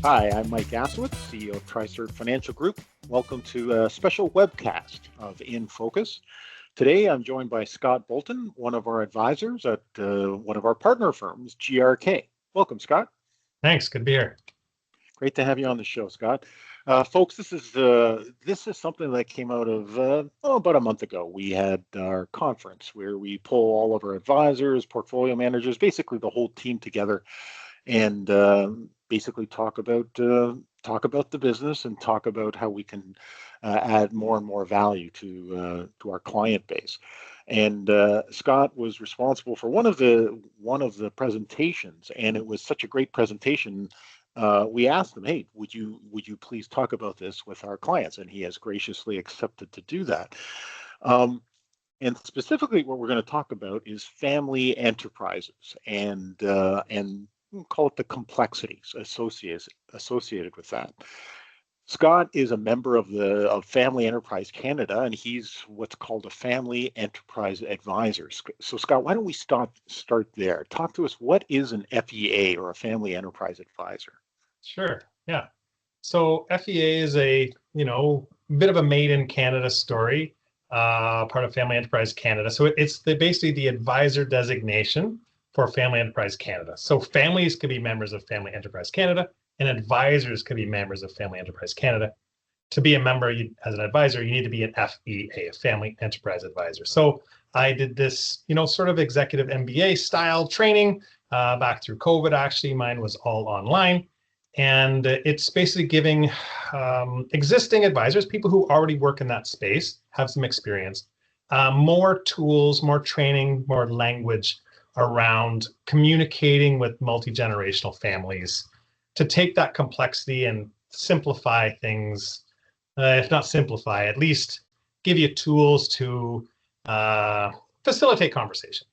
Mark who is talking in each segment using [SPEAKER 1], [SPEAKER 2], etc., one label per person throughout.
[SPEAKER 1] Hi, I'm Mike Gassewitz, CEO of TriCert Financial Group. Welcome to a special webcast of InFocus. Today, I'm joined by Scot Bolton, one of our advisors at one of our partner firms, GRK. Welcome, Scot.
[SPEAKER 2] Thanks. Good to be here.
[SPEAKER 1] Great to have you on the show, Scot. Folks, this is something that came out of about a month ago. We had our conference where we pull all of our advisors, portfolio managers, basically the whole team together, and basically talk about the business and talk about how we can add more and more value to our client base. And Scot was responsible for one of the presentations, and it was such a great presentation. We asked him, "Hey, would you please talk about this with our clients?" And he has graciously accepted to do that. And specifically, what we're going to talk about is family enterprises, and we'll call it the complexities associated with that. Scot is a member of Family Enterprise Canada, and he's what's called a Family Enterprise Advisor. So, Scot, why don't we start there? Talk to us. What is an FEA, or a Family Enterprise Advisor?
[SPEAKER 2] Sure. Yeah. So FEA is a bit of a made in Canada story, part of Family Enterprise Canada. So it's basically the advisor designation for Family Enterprise Canada. So families could be members of Family Enterprise Canada, and advisors could be members of Family Enterprise Canada. To be a member as an advisor, you need to be an FEA, a Family Enterprise Advisor. So I did this, sort of executive MBA style training back through COVID. Actually, mine was all online. And it's basically giving existing advisors, people who already work in that space, have some experience, more tools, more training, more language around communicating with multi-generational families to take that complexity and simplify things, if not simplify, at least give you tools to facilitate conversation.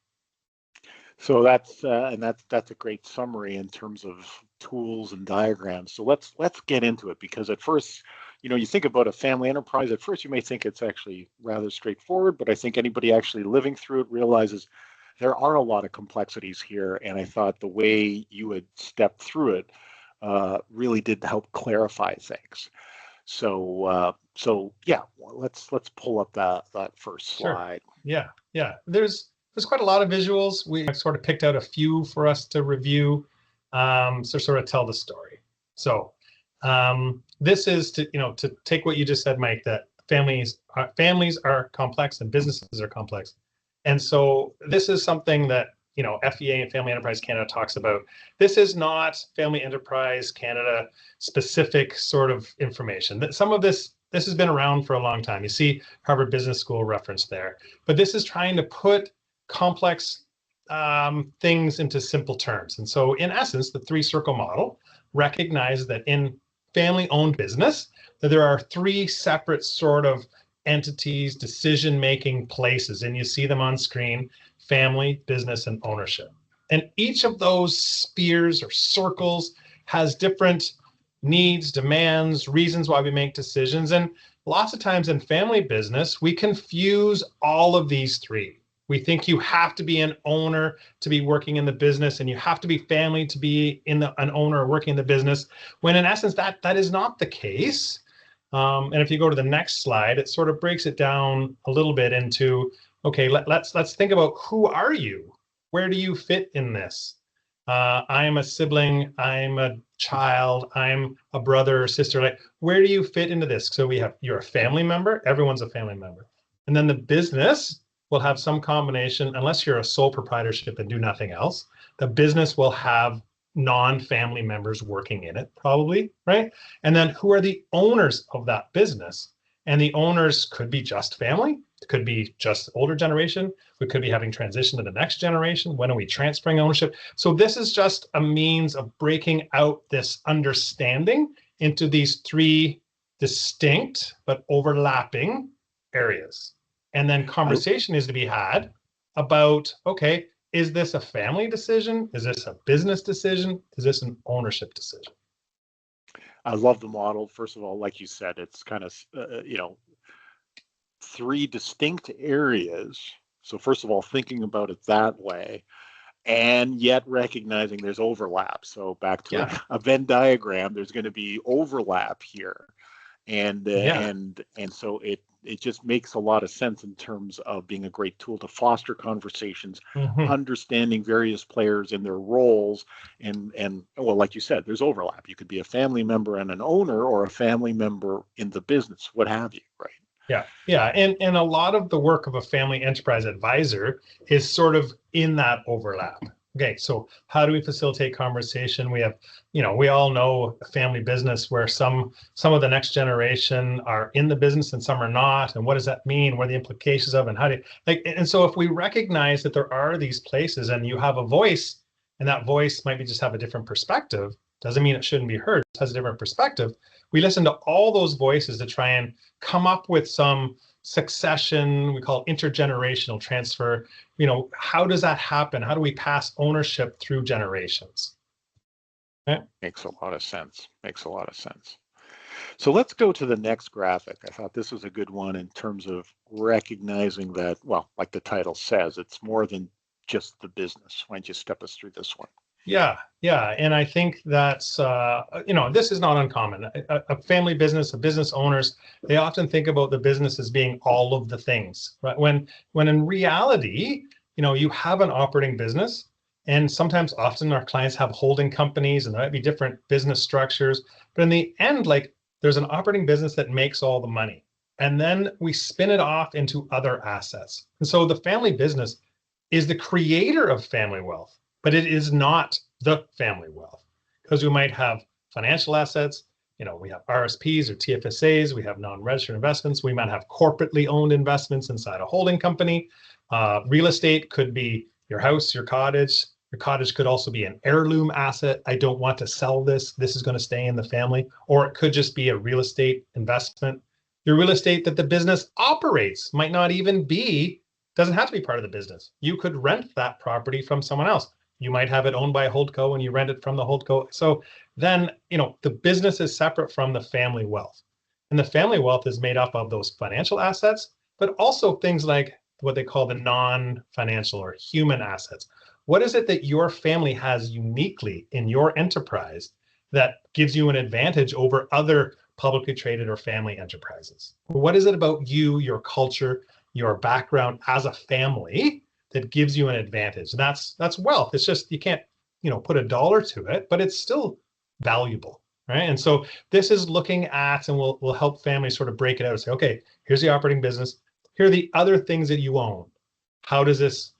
[SPEAKER 1] So that's a great summary in terms of tools and diagrams. So let's get into it, because at first, you think about a family enterprise, at first you may think it's actually rather straightforward, but I think anybody actually living through it realizes there are a lot of complexities here. And I thought the way you had stepped through it really did help clarify things. So yeah, let's pull up that first slide.
[SPEAKER 2] Sure. Yeah. There's quite a lot of visuals. We sort of picked out a few for us to review, so sort of tell the story. So this is to take what you just said, Mike, that families are complex and businesses are complex. And so this is something that FEA and Family Enterprise Canada talks about. This is not Family Enterprise Canada specific sort of information. Some of this has been around for a long time. You see Harvard Business School reference there, but this is trying to put complex things into simple terms. And so in essence, the three-circle model recognizes that in family-owned business, that there are three separate sort of entities, decision-making places, and you see them on screen: family, business, and ownership. And each of those spheres or circles has different needs, demands, reasons why we make decisions. And lots of times in family business, we confuse all of these three. We think you have to be an owner to be working in the business, and you have to be family to be an owner or working in the business, when in essence, that is not the case. And if you go to the next slide, it sort of breaks it down a little bit into, okay, let's think about, who are you? Where do you fit in this? I'm a sibling, I'm a child, I'm a brother or sister. Like, where do you fit into this? So you're a family member, everyone's a family member. And then the business will have some combination, unless you're a sole proprietorship and do nothing else, the business will have non-family members working in it, probably, right? And then who are the owners of that business? And the owners could be just family, it could be just older generation, we could be having transition to the next generation. When are we transferring ownership? So this is just a means of breaking out this understanding into these three distinct but overlapping areas. And then conversation is to be had about, okay, is this a family decision? Is this a business decision? Is this an ownership decision?
[SPEAKER 1] I love the model. First of all, like you said, it's kind of, three distinct areas. So first of all, thinking about it that way, and yet recognizing there's overlap. So back to a Venn diagram, there's going to be overlap here, and so it just makes a lot of sense in terms of being a great tool to foster conversations, understanding various players in their roles, and well, like you said, there's overlap. You could be a family member and an owner, or a family member in the business, what have you, right?
[SPEAKER 2] Yeah, and a lot of the work of a family enterprise advisor is sort of in that overlap. Okay, so how do we facilitate conversation? We have, we all know a family business where some of the next generation are in the business and some are not. And what does that mean? What are the implications of, and how do you, and so if we recognize that there are these places and you have a voice, and that voice might be just have a different perspective, doesn't mean it shouldn't be heard, it has a different perspective. We listen to all those voices to try and come up with some succession, we call it intergenerational transfer. How does that happen? How do we pass ownership through generations? Okay.
[SPEAKER 1] Makes a lot of sense. So let's go to the next graphic. I thought this was a good one in terms of recognizing that, well, like the title says, it's more than just the business. Why don't you step us through this one?
[SPEAKER 2] Yeah. And I think that's, this is not uncommon. A family business, business owners, they often think about the business as being all of the things, right? When in reality, you have an operating business, and often our clients have holding companies, and there might be different business structures. But in the end, there's an operating business that makes all the money, and then we spin it off into other assets. And so the family business is the creator of family wealth, but it is not the family wealth, because we might have financial assets, we have RSPs or TFSAs, we have non-registered investments, we might have corporately owned investments inside a holding company. Real estate could be your house, your cottage. Your cottage could also be an heirloom asset. I don't want to sell this. This is going to stay in the family. Or it could just be a real estate investment. Your real estate that the business operates might not even doesn't have to be part of the business. You could rent that property from someone else. You might have it owned by a holdco and you rent it from the holdco. So then, the business is separate from the family wealth. And the family wealth is made up of those financial assets, but also things like what they call the non-financial or human assets. What is it that your family has uniquely in your enterprise that gives you an advantage over other publicly traded or family enterprises? What is it about you, your culture, your background as a family that gives you an advantage? And that's wealth. It's just, you can't, put a dollar to it, but it's still valuable, right? And so this is looking at, and we'll help families sort of break it out and say, okay, here's the operating business. Here are the other things that you own. How does this,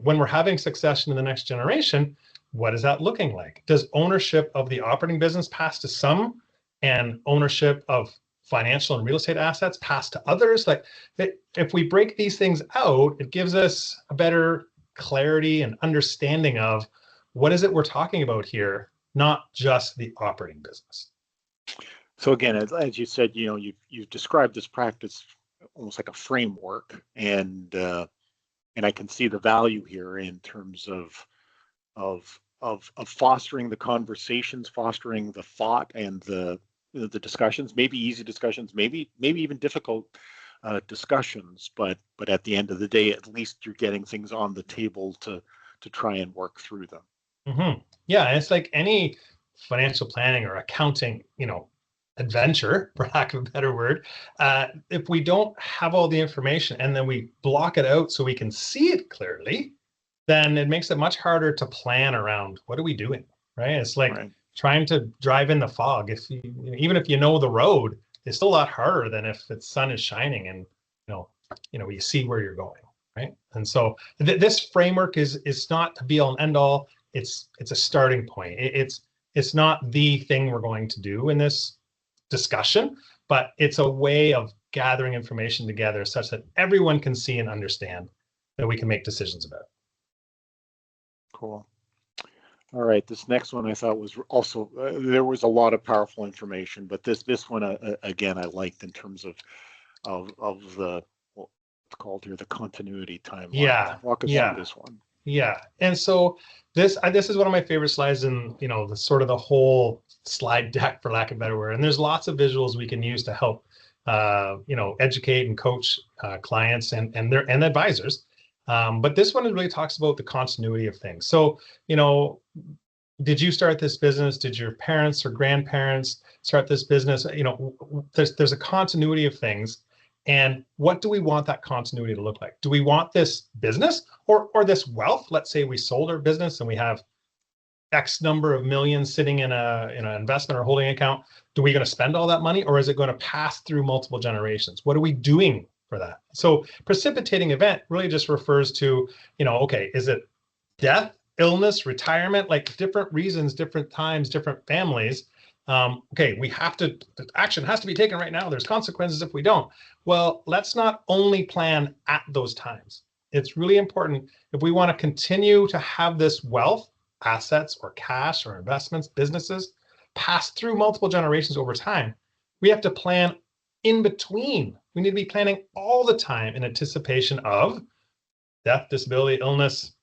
[SPEAKER 2] when we're having succession in the next generation, what is that looking like? Does ownership of the operating business pass to some, and ownership of financial and real estate assets pass to others? If we break these things out, it gives us a better clarity and understanding of what is it we're talking about here, not just the operating business.
[SPEAKER 1] So again, as you said, you've described this practice almost like a framework, and I can see the value here in terms of fostering the conversations, fostering the thought, and the discussions, maybe easy discussions, maybe even difficult discussions, but at the end of the day, at least you're getting things on the table to try and work through them.
[SPEAKER 2] Mm-hmm. Yeah, and it's like any financial planning or accounting, adventure, for lack of a better word. If we don't have all the information and then we block it out so we can see it clearly, then it makes it much harder to plan around what are we doing, right? It's like trying to drive in the fog. Even if you know the road, it's still a lot harder than if the sun is shining and you see where you're going, right? And so this framework is not a be all and end all. It's a starting point. It's not the thing we're going to do in this discussion, but it's a way of gathering information together such that everyone can see and understand that we can make decisions about.
[SPEAKER 1] Cool. All right, this next one I thought was also, there was a lot of powerful information, but this one, again, I liked in terms of the, what's called here, the continuity timeline.
[SPEAKER 2] Yeah.
[SPEAKER 1] Walk us through this one.
[SPEAKER 2] Yeah. And so this is one of my favorite slides in, the sort of the whole slide deck, for lack of a better word. And there's lots of visuals we can use to help, educate and coach clients and advisors. But this one really talks about the continuity of things. So, did you start this business? Did your parents or grandparents start this business? There's a continuity of things. And what do we want that continuity to look like? Do we want this business or this wealth? Let's say we sold our business and we have X number of millions sitting in an investment or holding account. Do we going to spend all that money, or is it going to pass through multiple generations? What are we doing for that? So precipitating event really just refers to, okay, is it death, illness, retirement, like different reasons, different times, different families. Okay, action has to be taken right now. There's consequences if we don't. Well, let's not only plan at those times. It's really important if we want to continue to have this wealth, assets or cash or investments, businesses, pass through multiple generations over time. We have to plan in between. We need to be planning all the time in anticipation of death, disability, illness,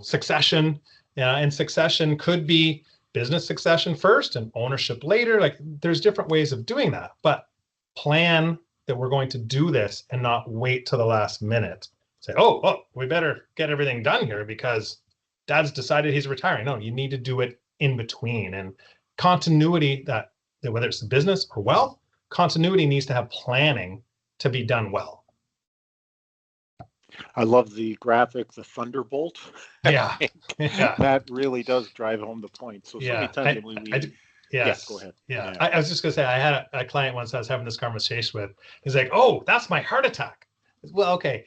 [SPEAKER 2] succession. And succession could be business succession first and ownership later. Like there's different ways of doing that, but plan that we're going to do this and not wait till the last minute. Say, oh, we better get everything done here because Dad's decided he's retiring. No, you need to do it in between. And continuity, that whether it's business or wealth, continuity needs to have planning to be done well.
[SPEAKER 1] I love the graphic, the Thunderbolt.
[SPEAKER 2] Yeah.
[SPEAKER 1] That really does drive home the point. So many times
[SPEAKER 2] yes,
[SPEAKER 1] go ahead.
[SPEAKER 2] Yeah. I was just going to say, I had a client once I was having this conversation with. He's like, oh, that's my heart attack. Well, okay,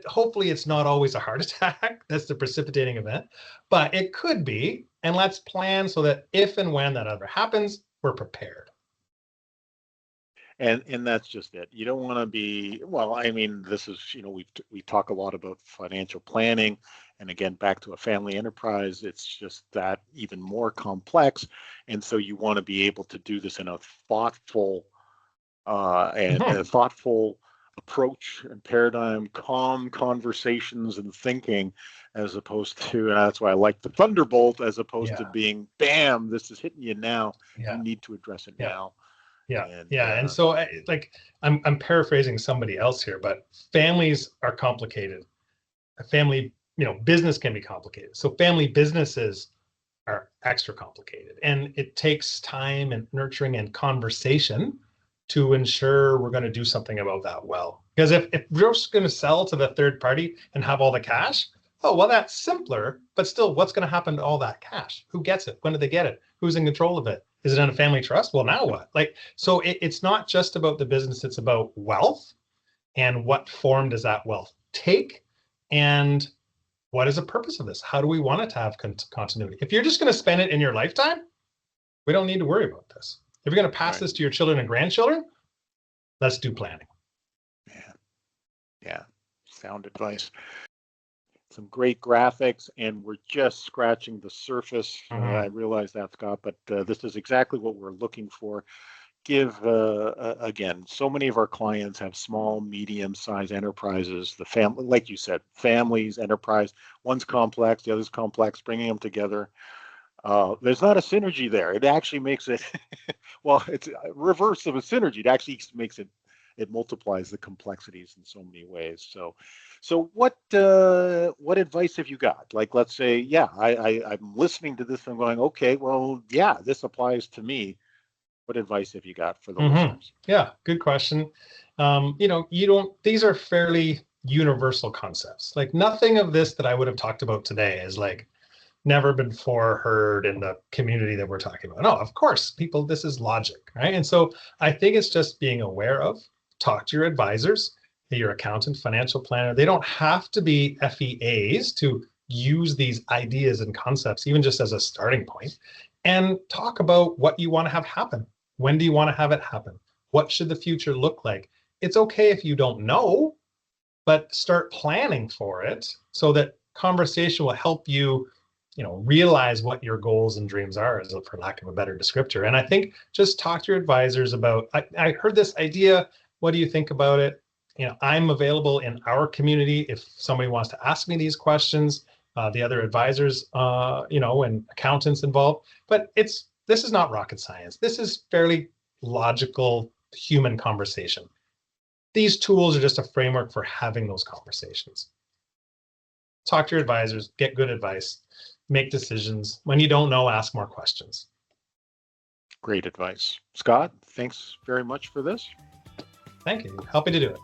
[SPEAKER 2] hopefully it's not always a heart attack. That's the precipitating event, but it could be. And let's plan so that if and when that ever happens, we're prepared.
[SPEAKER 1] And that's just it. You don't want to be, this is, we talk a lot about financial planning, and again, back to a family enterprise, it's just that even more complex. And so you want to be able to do this in a thoughtful approach and paradigm, calm conversations and thinking, as opposed to, and that's why I like the Thunderbolt, as opposed to being, bam, this is hitting you now. You need to address it now.
[SPEAKER 2] And so I'm paraphrasing somebody else here, but families are complicated. A family, business can be complicated. So family businesses are extra complicated, and it takes time and nurturing and conversation to ensure we're going to do something about that well. Because if we're just going to sell to the third party and have all the cash, that's simpler, but still, what's going to happen to all that cash? Who gets it? When do they get it? Who's in control of it? Is it in a family trust? Well, now what? So it's not just about the business, it's about wealth and what form does that wealth take? And what is the purpose of this? How do we want it to have continuity? If you're just going to spend it in your lifetime, we don't need to worry about this. If you're going to pass this to your children and grandchildren, let's do planning.
[SPEAKER 1] Yeah. Sound advice. Some great graphics, and we're just scratching the surface. I realize that, Scott, but this is exactly what we're looking for. Again, so many of our clients have small, medium-sized enterprises. The family, like you said, families, enterprise, one's complex, the other's complex, bringing them together. There's not a synergy there. It actually makes it, it's a reverse of a synergy. It actually makes it multiplies the complexities in so many ways. So what advice have you got? Like, let's say, I'm listening to this and going, okay, this applies to me. What advice have you got for the listeners?
[SPEAKER 2] Yeah, good question. These are fairly universal concepts. Like nothing of this that I would have talked about today is like never before heard in the community that we're talking about. No, of course, people, this is logic, right? And so I think it's just being aware of, talk to your advisors, your accountant, financial planner. They don't have to be FEAs to use these ideas and concepts, even just as a starting point, and talk about what you want to have happen. When do you want to have it happen? What should the future look like? It's okay if you don't know, but start planning for it so that conversation will help you, realize what your goals and dreams are, for lack of a better descriptor. And I think just talk to your advisors about, I heard this idea. What do you think about it? I'm available in our community if somebody wants to ask me these questions, the other advisors, and accountants involved. But this is not rocket science. This is fairly logical human conversation. These tools are just a framework for having those conversations. talk to your advisors, get good advice, make decisions. When you don't know, ask more questions.
[SPEAKER 1] Great advice. Scott, thanks very much for this.
[SPEAKER 2] Thank you. Happy to do it.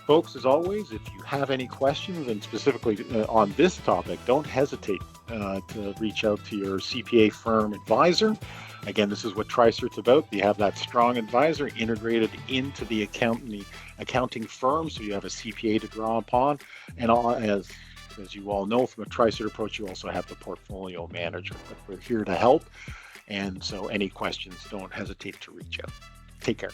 [SPEAKER 1] Folks, as always, if you have any questions, and specifically on this topic, don't hesitate to reach out to your CPA firm advisor. Again, this is what TriCert's about. You have that strong advisor integrated into the accounting firm, so you have a CPA to draw upon. And as you all know from a TriCert approach, you also have the portfolio manager. But we're here to help. And so any questions, don't hesitate to reach out. Take care.